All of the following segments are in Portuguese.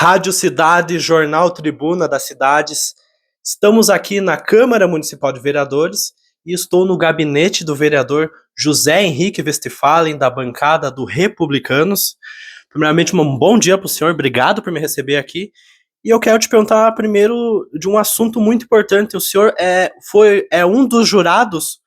Rádio Cidade, Jornal Tribuna das Cidades. Estamos aqui na Câmara Municipal de Vereadores e estou no gabinete do vereador José Henrique Westphalen, da bancada do Republicanos. Primeiramente, um bom dia para o senhor, obrigado por me receber aqui. E eu quero te perguntar primeiro de um assunto muito importante. O senhor é um dos jurados,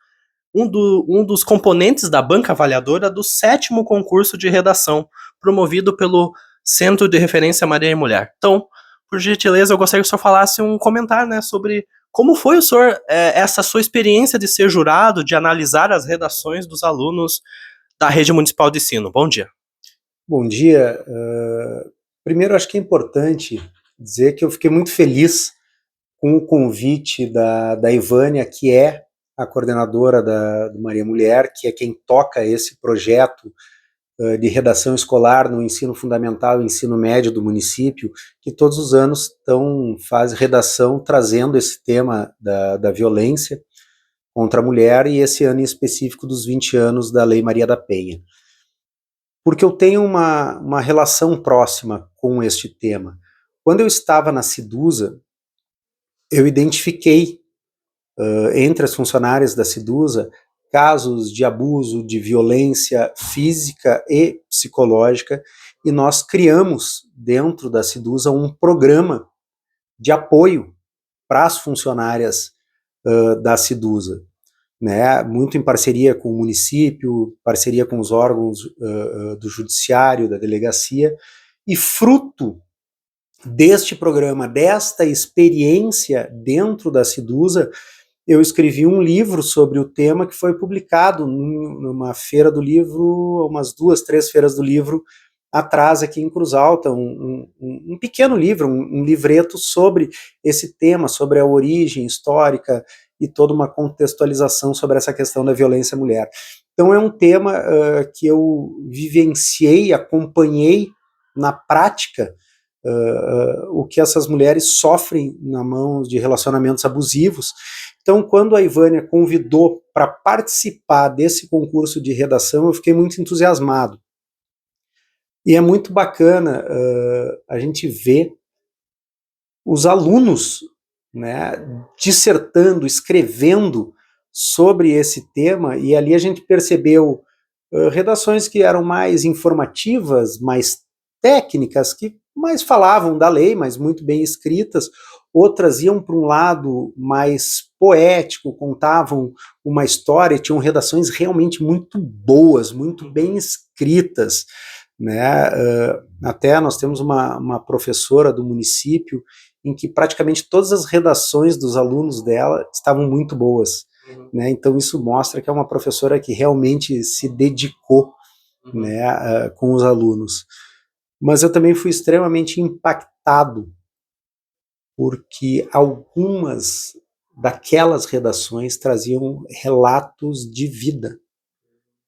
um dos componentes da banca avaliadora do 7º concurso de redação, promovido pelo Centro de Referência Maria e Mulher. Então, por gentileza, eu gostaria que o senhor falasse um comentário, né, sobre como foi o senhor, essa sua experiência de ser jurado, de analisar as redações dos alunos da Rede Municipal de Ensino. Bom dia. Bom dia. Primeiro, acho que é importante dizer que eu fiquei muito feliz com o convite da Ivânia, que é a coordenadora do Maria Mulher, que é quem toca esse projeto de redação escolar no ensino fundamental e ensino médio do município, que todos os anos faz redação trazendo esse tema da violência contra a mulher, e esse ano em específico dos 20 anos da Lei Maria da Penha. Porque eu tenho uma relação próxima com este tema. Quando eu estava na Cidusa, eu identifiquei entre as funcionárias da Cidusa casos de abuso, de violência física e psicológica, e nós criamos dentro da Cidusa um programa de apoio para as funcionárias da Cidusa, né, muito em parceria com o município, parceria com os órgãos do judiciário, da delegacia, e fruto deste programa, desta experiência dentro da Cidusa, eu escrevi um livro sobre o tema que foi publicado numa feira do livro, umas 2, 3 feiras do livro atrás aqui em Cruz Alta, um pequeno livro, um livreto sobre esse tema, sobre a origem histórica e toda uma contextualização sobre essa questão da violência à mulher. Então é um tema que eu vivenciei, acompanhei na prática o que essas mulheres sofrem na mão de relacionamentos abusivos. Então, quando a Ivânia convidou para participar desse concurso de redação, eu fiquei muito entusiasmado. E é muito bacana a gente ver os alunos, né, dissertando, escrevendo sobre esse tema, e ali a gente percebeu redações que eram mais informativas, mais técnicas, que mais falavam da lei, mas muito bem escritas. Outras iam para um lado mais poético, contavam uma história, tinham redações realmente muito boas, muito bem escritas, né? Até nós temos uma professora do município em que praticamente todas as redações dos alunos dela estavam muito boas, né? Então isso mostra que é uma professora que realmente se dedicou, né, com os alunos. Mas eu também fui extremamente impactado porque algumas daquelas redações traziam relatos de vida,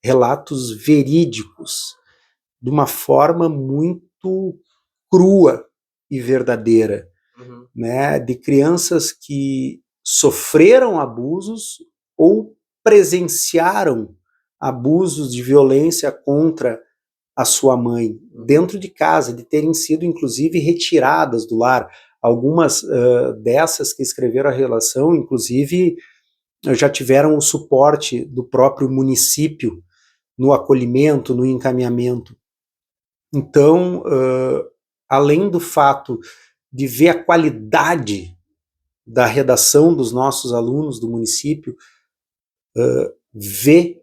relatos verídicos, de uma forma muito crua e verdadeira, né, de crianças que sofreram abusos ou presenciaram abusos de violência contra a sua mãe, dentro de casa, de terem sido inclusive retiradas do lar. Algumas dessas que escreveram a relação, inclusive, já tiveram o suporte do próprio município no acolhimento, no encaminhamento. Então, além do fato de ver a qualidade da redação dos nossos alunos do município, ver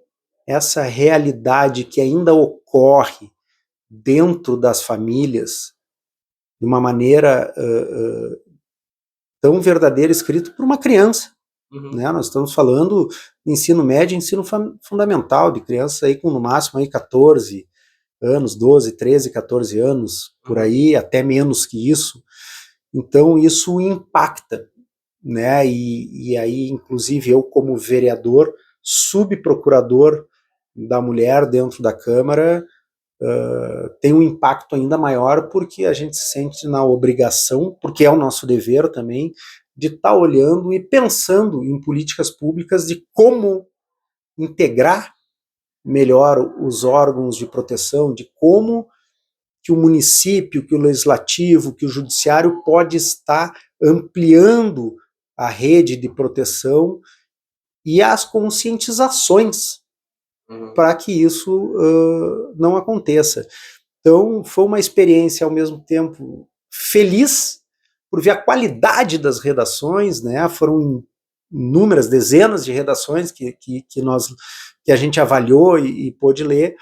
essa realidade que ainda ocorre dentro das famílias de uma maneira tão verdadeira, escrito por uma criança. Né? Nós estamos falando de ensino médio e ensino fundamental, de crianças aí com no máximo aí 14 anos, 12, 13, 14 anos, por aí, até menos que isso. Então isso impacta, né? E aí, inclusive, eu como vereador, subprocurador da mulher dentro da Câmara, tem um impacto ainda maior, porque a gente se sente na obrigação, porque é o nosso dever também, de estar olhando e pensando em políticas públicas de como integrar melhor os órgãos de proteção, de como que o município, que o legislativo, que o judiciário pode estar ampliando a rede de proteção e as conscientizações para que isso não aconteça. Então, foi uma experiência, ao mesmo tempo, feliz, por ver a qualidade das redações, né? Foram inúmeras, dezenas de redações que a gente avaliou e pôde ler,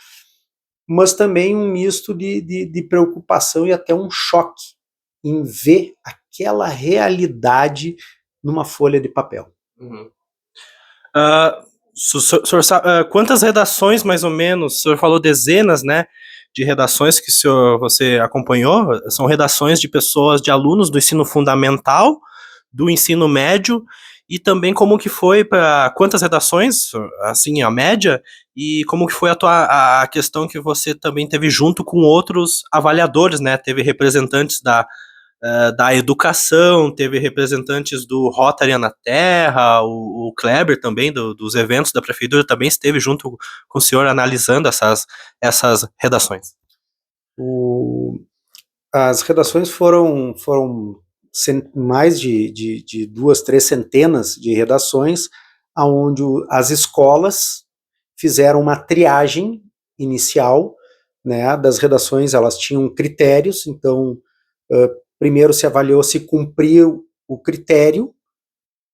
mas também um misto de preocupação e até um choque em ver aquela realidade numa folha de papel. Uhum. Senhor sabe, quantas redações, mais ou menos? O senhor falou dezenas, né, de redações que você acompanhou. São redações de pessoas, de alunos do ensino fundamental, do ensino médio, e também como que foi para quantas redações, assim, a média, e como que foi a questão que você também teve junto com outros avaliadores, né? Teve representantes da educação, teve representantes do Rotary na Terra, o Kleber também, dos eventos da prefeitura, também esteve junto com o senhor analisando essas redações. As redações foram mais de 2, 3 centenas de redações, onde as escolas fizeram uma triagem inicial, né, das redações. Elas tinham critérios, então primeiro se avaliou se cumpriu o critério,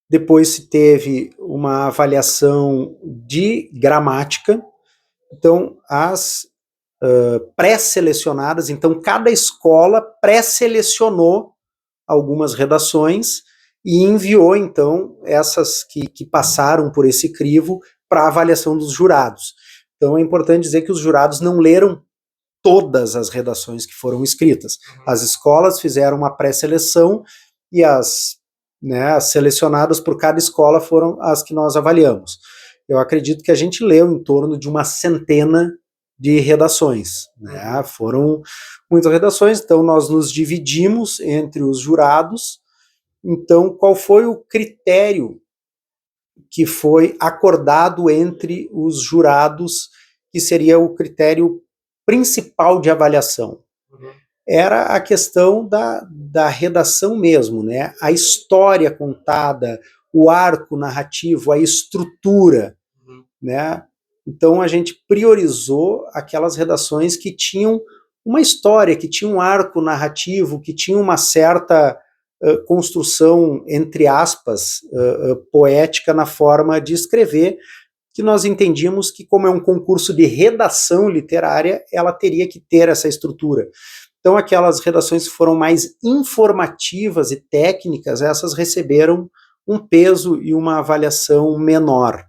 depois se teve uma avaliação de gramática, então as pré-selecionadas, então cada escola pré-selecionou algumas redações e enviou então essas que passaram por esse crivo para avaliação dos jurados. Então é importante dizer que os jurados não leram todas as redações que foram escritas. As escolas fizeram uma pré-seleção e as selecionadas por cada escola foram as que nós avaliamos. Eu acredito que a gente leu em torno de uma centena de redações, né? Foram muitas redações, então nós nos dividimos entre os jurados. Então, qual foi o critério que foi acordado entre os jurados, que seria o critério principal de avaliação? Era a questão da redação mesmo, né? A história contada, o arco narrativo, a estrutura, né? Então a gente priorizou aquelas redações que tinham uma história, que tinham um arco narrativo, que tinham uma certa construção, entre aspas, poética na forma de escrever, que nós entendíamos que, como é um concurso de redação literária, ela teria que ter essa estrutura. Então aquelas redações que foram mais informativas e técnicas, essas receberam um peso e uma avaliação menor.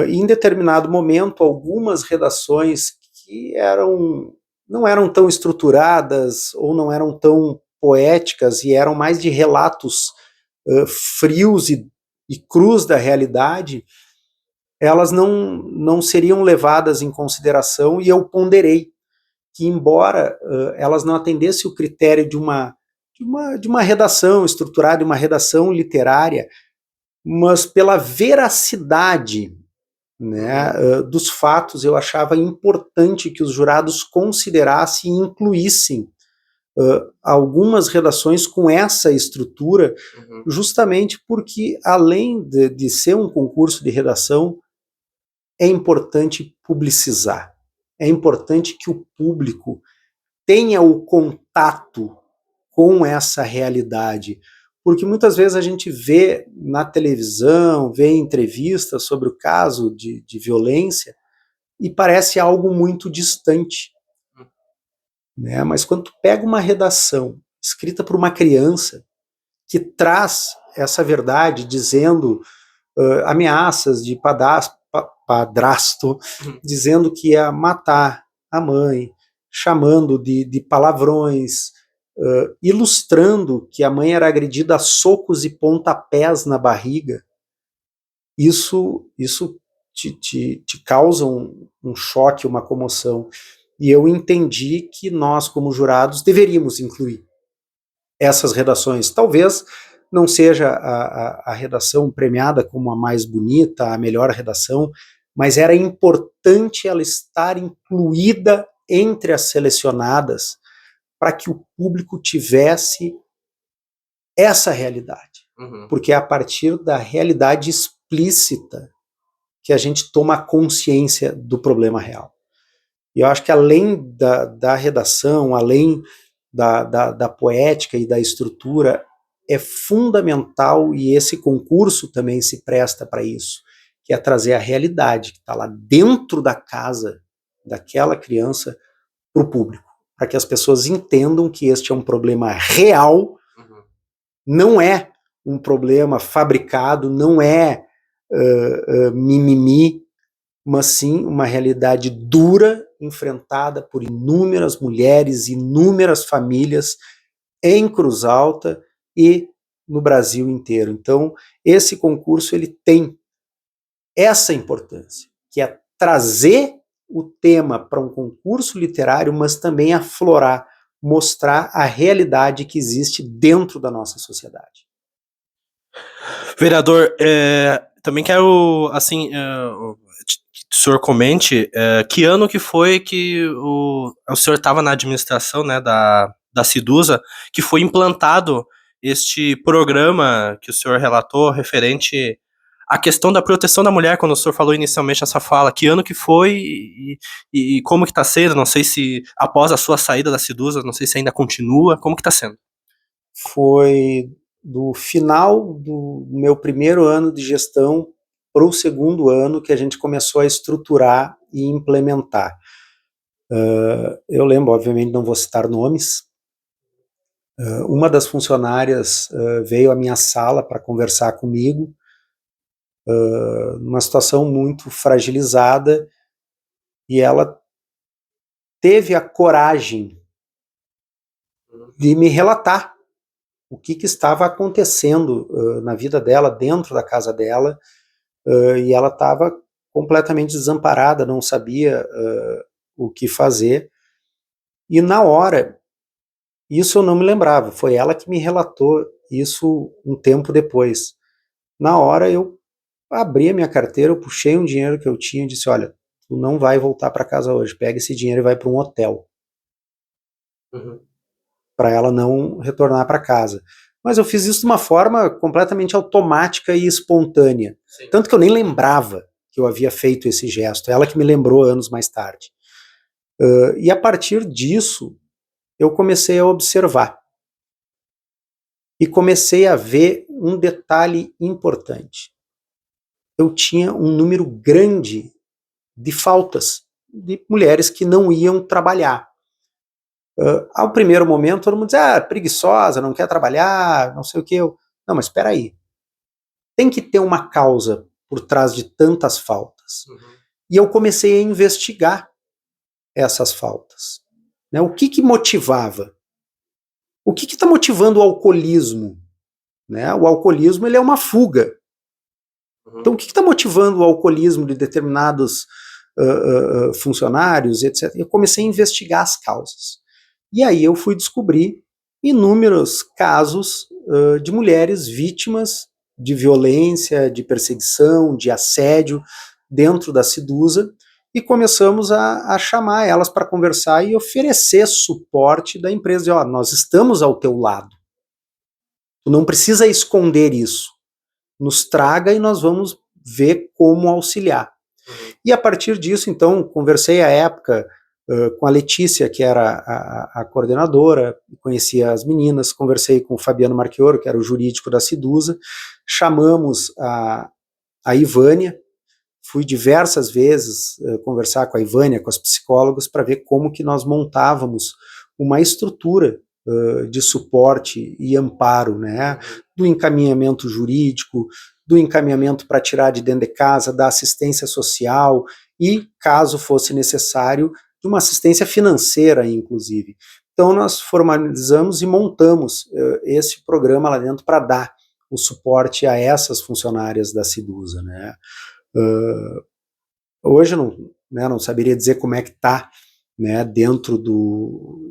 Em determinado momento, algumas redações que não eram tão estruturadas ou não eram tão poéticas e eram mais de relatos frios e crus da realidade, elas não seriam levadas em consideração, e eu ponderei que, embora elas não atendessem o critério de uma redação estruturada, de uma redação literária, mas pela veracidade, né, dos fatos, eu achava importante que os jurados considerassem e incluíssem algumas redações com essa estrutura, justamente porque, além de ser um concurso de redação, é importante publicizar, é importante que o público tenha o contato com essa realidade, porque muitas vezes a gente vê na televisão, vê em entrevistas sobre o caso de violência e parece algo muito distante, né? Mas quando tu pega uma redação escrita por uma criança que traz essa verdade, dizendo ameaças de padrasto, dizendo que ia matar a mãe, chamando de palavrões, ilustrando que a mãe era agredida a socos e pontapés na barriga, isso te causa um choque, uma comoção. E eu entendi que nós, como jurados, deveríamos incluir essas redações. Talvez não seja a redação premiada como a mais bonita, a melhor redação, mas era importante ela estar incluída entre as selecionadas para que o público tivesse essa realidade. Porque é a partir da realidade explícita que a gente toma consciência do problema real. E eu acho que além da redação, além da poética e da estrutura, é fundamental, e esse concurso também se presta para isso, que é trazer a realidade que está lá dentro da casa daquela criança para o público, para que as pessoas entendam que este é um problema real, não é um problema fabricado, não é mimimi, mas sim uma realidade dura, enfrentada por inúmeras mulheres, inúmeras famílias em Cruz Alta e no Brasil inteiro. Então, esse concurso ele tem essa importância, que é trazer o tema para um concurso literário, mas também aflorar, mostrar a realidade que existe dentro da nossa sociedade. Vereador, também quero, assim, que o senhor comente que ano que foi que o senhor estava na administração, né, da Cidusa, que foi implantado este programa que o senhor relatou referente à questão da proteção da mulher, quando o senhor falou inicialmente essa fala, que ano que foi e como que está sendo, não sei se após a sua saída da Cidusa, não sei se ainda continua, como que está sendo? Foi do final do meu primeiro ano de gestão para o segundo ano que a gente começou a estruturar e implementar. Eu lembro, obviamente não vou citar nomes, uma das funcionárias veio à minha sala para conversar comigo, numa situação muito fragilizada, e ela teve a coragem de me relatar o que estava acontecendo na vida dela, dentro da casa dela, e ela estava completamente desamparada, não sabia o que fazer, e na hora, isso eu não me lembrava, foi ela que me relatou isso um tempo depois. Na hora eu abri a minha carteira, eu puxei um dinheiro que eu tinha e disse, olha, tu não vai voltar para casa hoje, pega esse dinheiro e vai para um hotel. Para ela não retornar para casa. Mas eu fiz isso de uma forma completamente automática e espontânea. Sim. Tanto que eu nem lembrava que eu havia feito esse gesto. Ela que me lembrou anos mais tarde. E a partir disso, eu comecei a observar. E comecei a ver um detalhe importante. Eu tinha um número grande de faltas de mulheres que não iam trabalhar. Ao primeiro momento, todo mundo diz, preguiçosa, não quer trabalhar, não sei o que. Não, mas espera aí. Tem que ter uma causa por trás de tantas faltas. E eu comecei a investigar essas faltas. Né? O que motivava? O que está motivando o alcoolismo? Né? O alcoolismo ele é uma fuga. Então, o que está motivando o alcoolismo de determinados funcionários, etc.? Eu comecei a investigar as causas. E aí eu fui descobrir inúmeros casos de mulheres vítimas de violência, de perseguição, de assédio dentro da Cidusa, e começamos a chamar elas para conversar e oferecer suporte da empresa. Dizer, nós estamos ao teu lado. Tu não precisa esconder isso. Nos traga e nós vamos ver como auxiliar. E a partir disso, então, conversei à época com a Letícia, que era a coordenadora, conhecia as meninas, conversei com o Fabiano Marchioro, que era o jurídico da Cidusa, chamamos a Ivânia, fui diversas vezes conversar com a Ivânia, com as psicólogas, para ver como que nós montávamos uma estrutura de suporte e amparo, né, do encaminhamento jurídico, do encaminhamento para tirar de dentro de casa, da assistência social e, caso fosse necessário, de uma assistência financeira, inclusive. Então, nós formalizamos e montamos esse programa lá dentro para dar o suporte a essas funcionárias da Cidusa. Né? Hoje eu não saberia dizer como é que está, né, dentro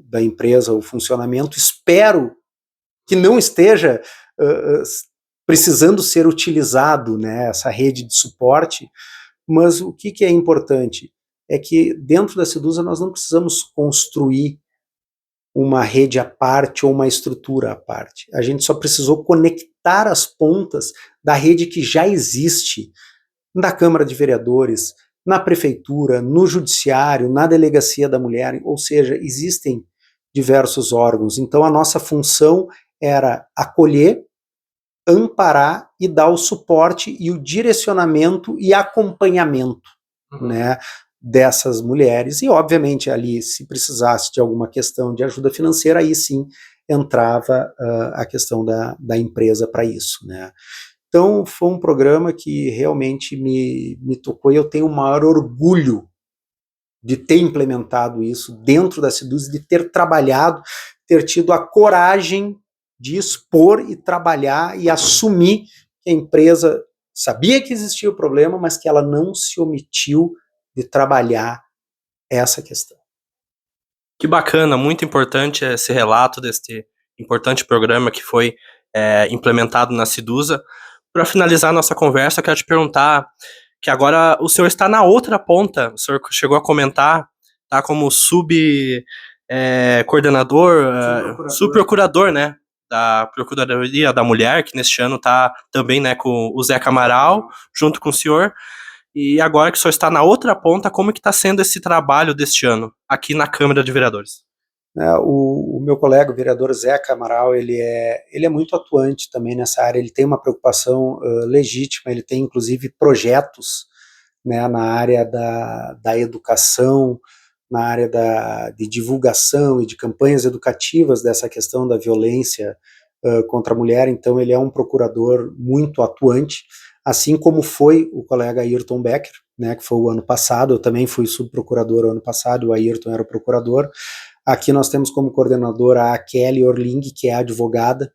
da empresa o funcionamento. Espero que não esteja precisando ser utilizado, né, essa rede de suporte, mas o que é importante? é que dentro da Sedusa nós não precisamos construir uma rede à parte ou uma estrutura à parte. A gente só precisou conectar as pontas da rede que já existe na Câmara de Vereadores, na Prefeitura, no Judiciário, na Delegacia da Mulher, ou seja, existem diversos órgãos. Então a nossa função era acolher, amparar e dar o suporte e o direcionamento e acompanhamento, né, dessas mulheres. E obviamente ali, se precisasse de alguma questão de ajuda financeira, aí sim entrava a questão da empresa para isso, né. Então foi um programa que realmente me tocou, e eu tenho o maior orgulho de ter implementado isso dentro da Sedusa, de ter trabalhado, ter tido a coragem de expor e trabalhar e assumir que a empresa sabia que existia o problema, mas que ela não se omitiu de trabalhar essa questão. Que bacana, muito importante esse relato deste importante programa que foi implementado na Sedusa. Para finalizar nossa conversa, eu quero te perguntar que agora o senhor está na outra ponta, o senhor chegou a comentar, tá como coordenador, subprocurador, né, da Procuradoria da Mulher, que neste ano está também, né, com o Zé Camaral, junto com o senhor. E agora que o senhor está na outra ponta, como que está sendo esse trabalho deste ano, aqui na Câmara de Vereadores? O meu colega, o vereador Zé Camaral, ele é muito atuante também nessa área, ele tem uma preocupação legítima, ele tem inclusive projetos, né, na área da educação, na área de divulgação e de campanhas educativas dessa questão da violência contra a mulher. Então ele é um procurador muito atuante, assim como foi o colega Ayrton Becker, né, que foi o ano passado. Eu também fui subprocurador o ano passado, o Ayrton era o procurador. Aqui nós temos como coordenadora a Kelly Orling, que é advogada,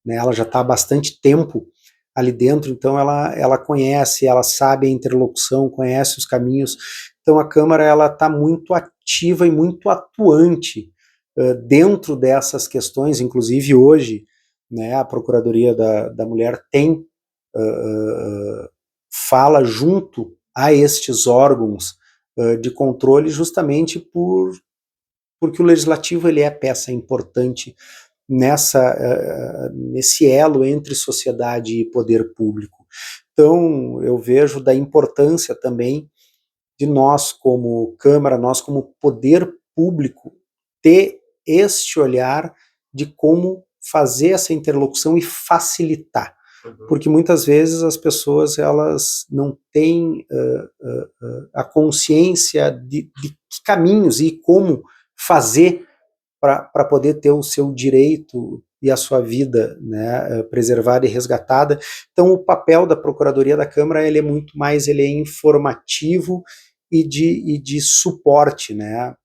né, ela já está há bastante tempo ali dentro, então ela conhece, ela sabe a interlocução, conhece os caminhos. Então a Câmara está muito ativa e muito atuante dentro dessas questões. Inclusive hoje, né, a Procuradoria da Mulher tem fala junto a estes órgãos de controle, justamente porque o Legislativo ele é peça importante nesse elo entre sociedade e poder público. Então eu vejo da importância também de nós como Câmara, nós como poder público, ter este olhar de como fazer essa interlocução e facilitar. Porque muitas vezes as pessoas elas não têm a consciência de que caminhos e como fazer para poder ter o seu direito e a sua vida, né, preservada e resgatada. Então o papel da Procuradoria da Câmara ele é muito mais, ele é informativo e de suporte, né.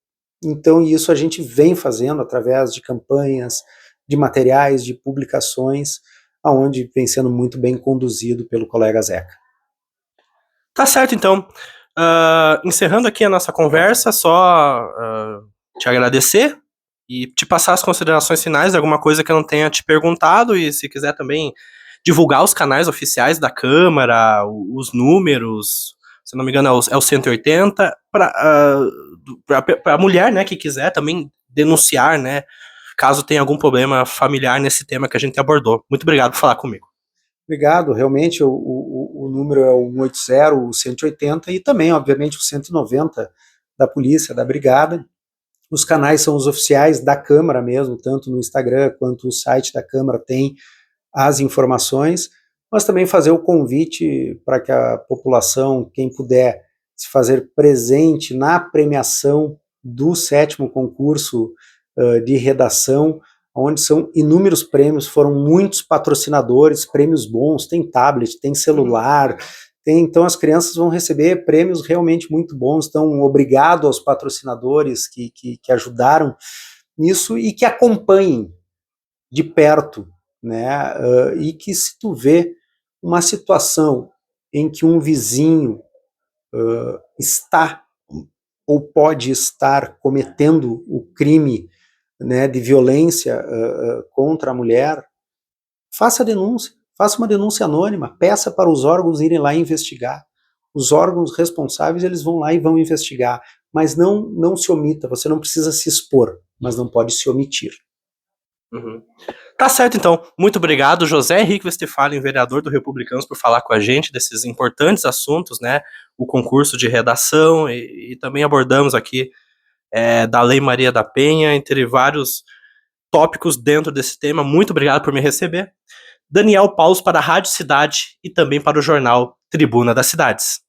Então isso a gente vem fazendo através de campanhas, de materiais, de publicações, aonde vem sendo muito bem conduzido pelo colega Zeca. Tá certo, então. Encerrando aqui a nossa conversa, só te agradecer e te passar as considerações finais, alguma coisa que eu não tenha te perguntado, e se quiser também divulgar os canais oficiais da Câmara, os números, se não me engano é o 180, para a mulher, né, que quiser também denunciar, né, caso tenha algum problema familiar nesse tema que a gente abordou. Muito obrigado por falar comigo. Obrigado, realmente o número é o 180, o 180 e também, obviamente, o 190 da polícia, da brigada. Os canais são os oficiais da Câmara mesmo, tanto no Instagram quanto o site da Câmara tem as informações, mas também fazer o convite para que a população, quem puder, se fazer presente na premiação do 7º concurso de redação, onde são inúmeros prêmios, foram muitos patrocinadores, prêmios bons, tem tablet, tem celular, então as crianças vão receber prêmios realmente muito bons. Então obrigado aos patrocinadores que ajudaram nisso e que acompanhem de perto, né, e que se tu vê uma situação em que um vizinho está ou pode estar cometendo o crime, né, de violência contra a mulher, faça a denúncia, faça uma denúncia anônima, peça para os órgãos irem lá investigar. os órgãos responsáveis eles vão lá e vão investigar, mas não se omita, você não precisa se expor, mas não pode se omitir. Uhum. Tá certo, então. Muito obrigado, José Henrique Westphalen, vereador do Republicanos, por falar com a gente desses importantes assuntos, né? O concurso de redação e também abordamos aqui da Lei Maria da Penha, entre vários tópicos dentro desse tema. Muito obrigado por me receber. Daniel Paus para a Rádio Cidade e também para o jornal Tribuna das Cidades.